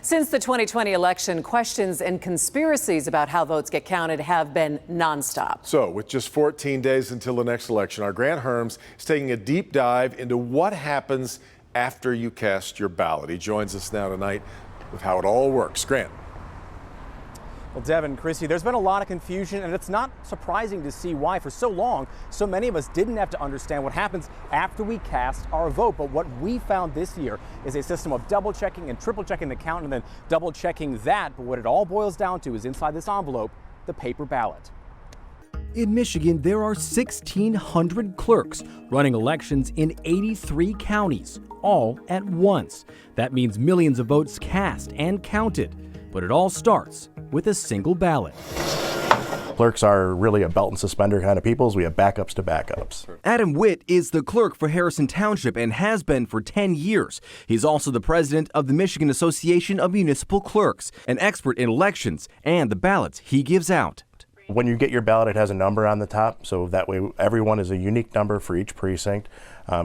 Since the 2020 election, questions and conspiracies about how votes get counted have been nonstop. So, with just 14 days until the next election, our Grant Herms is taking a deep dive into what happens after you cast your ballot. He joins us now tonight with how it all works. Grant. Well, Devin, Chrissy, there's been a lot of confusion, and it's not surprising to see why. For so long, so many of us didn't have to understand what happens after we cast our vote. But what we found this year is a system of double checking and triple checking the count and then double checking that. But what it all boils down to is inside this envelope, the paper ballot. In Michigan, there are 1,600 clerks running elections in 83 counties, all at once. That means millions of votes cast and counted. But it all starts with a single ballot. Clerks are really a belt and suspender kind of people, so we have backups to backups. Adam Witt is the clerk for Harrison Township and has been for 10 years. He's also the president of the Michigan Association of Municipal Clerks, an expert in elections and the ballots he gives out. When you get your ballot, it has a number on the top, so that way everyone is a unique number for each precinct.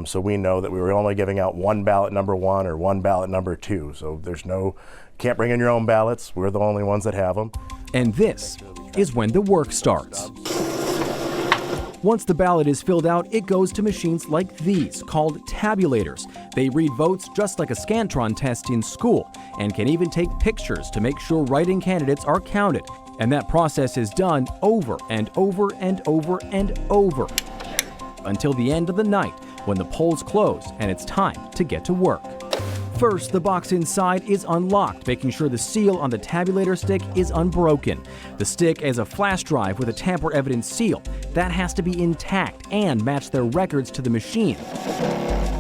So we know that we were only giving out one ballot number 1 or one ballot number 2. So can't bring in your own ballots. We're the only ones that have them. And this is when the work starts. Once the ballot is filled out, it goes to machines like these, called tabulators. They read votes just like a Scantron test in school and can even take pictures to make sure write-in candidates are counted. And that process is done over and over and over and over until the end of the night when the polls close and it's time to get to work. First, the box inside is unlocked, making sure the seal on the tabulator stick is unbroken. The stick is a flash drive with a tamper-evident seal. That has to be intact and match their records to the machine.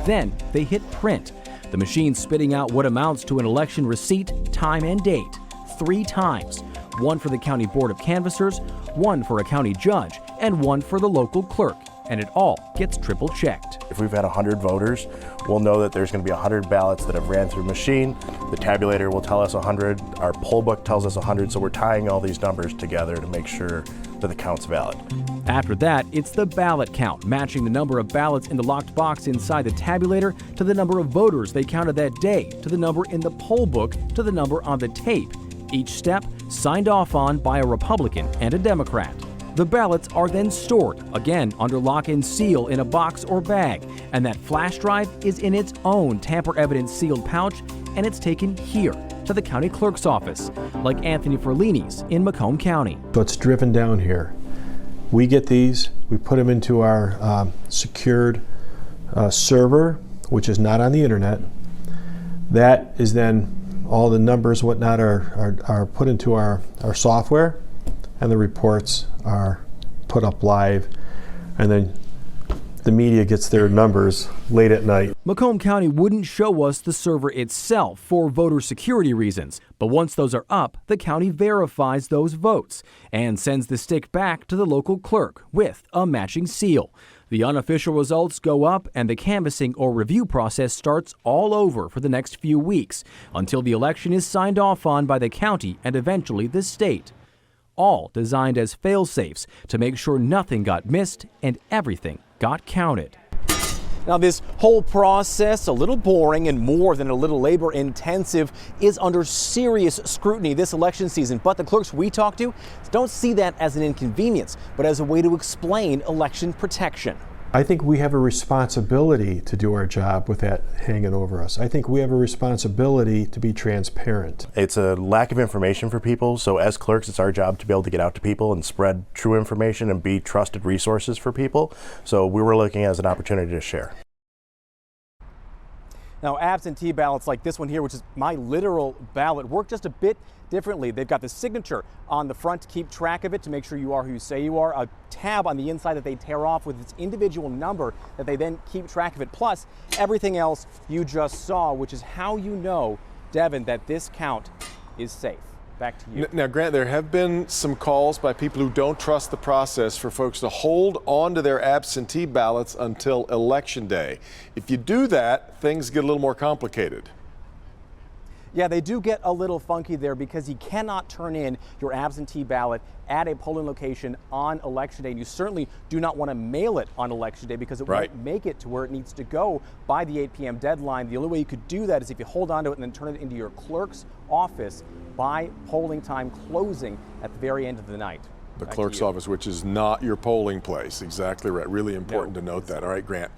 Then they hit print. The machine spitting out what amounts to an election receipt, time and date, 3 times. One for the county board of canvassers, one for a county judge, and one for the local clerk. And it all gets triple checked. If we've had 100 voters, we'll know that there's going to be 100 ballots that have ran through machine. The tabulator will tell us 100. Our poll book tells us 100. So we're tying all these numbers together to make sure that the count's valid. After that, it's the ballot count, matching the number of ballots in the locked box inside the tabulator to the number of voters they counted that day, to the number in the poll book, to the number on the tape. Each step signed off on by a Republican and a Democrat. The ballots are then stored, again under lock and seal in a box or bag, and that flash drive is in its own tamper-evident sealed pouch, and it's taken here to the county clerk's office, like Anthony Ferlini's in Macomb County. So it's driven down here. We get these, we put them into our secured server, which is not on the internet. That is then all the numbers, whatnot, are put into our software, and the reports are put up live, and then the media gets their numbers late at night. Macomb County wouldn't show us the server itself for voter security reasons, but once those are up, the county verifies those votes and sends the stick back to the local clerk with a matching seal. The unofficial results go up and the canvassing or review process starts all over for the next few weeks until the election is signed off on by the county and eventually the state. All designed as fail-safes to make sure nothing got missed and everything got counted. Now, this whole process, a little boring and more than a little labor-intensive, is under serious scrutiny this election season. But the clerks we talk to don't see that as an inconvenience, but as a way to explain election protection. I think we have a responsibility to do our job with that hanging over us. I think we have a responsibility to be transparent. It's a lack of information for people, so as clerks, it's our job to be able to get out to people and spread true information and be trusted resources for people. So we were looking as an opportunity to share. Now, absentee ballots like this one here, which is my literal ballot, work just a bit differently. They've got the signature on the front to keep track of it, to make sure you are who you say you are, a tab on the inside that they tear off with its individual number that they then keep track of it, plus everything else you just saw, which is how you know, Devin, that this count is safe. Back to you. Now, Grant, there have been some calls by people who don't trust the process for folks to hold on to their absentee ballots until Election Day. If you do that, things get a little more complicated. Yeah, they do get a little funky there because you cannot turn in your absentee ballot at a polling location on Election Day. And you certainly do not want to mail it on Election Day because it won't make it to where it needs to go by the 8 p.m. deadline. The only way you could do that is if you hold on to it and then turn it into your clerk's office by polling time closing at the very end of the night. The Back to clerk's you. office, which is not your polling place. Exactly right. Really important to note that. All right, Grant.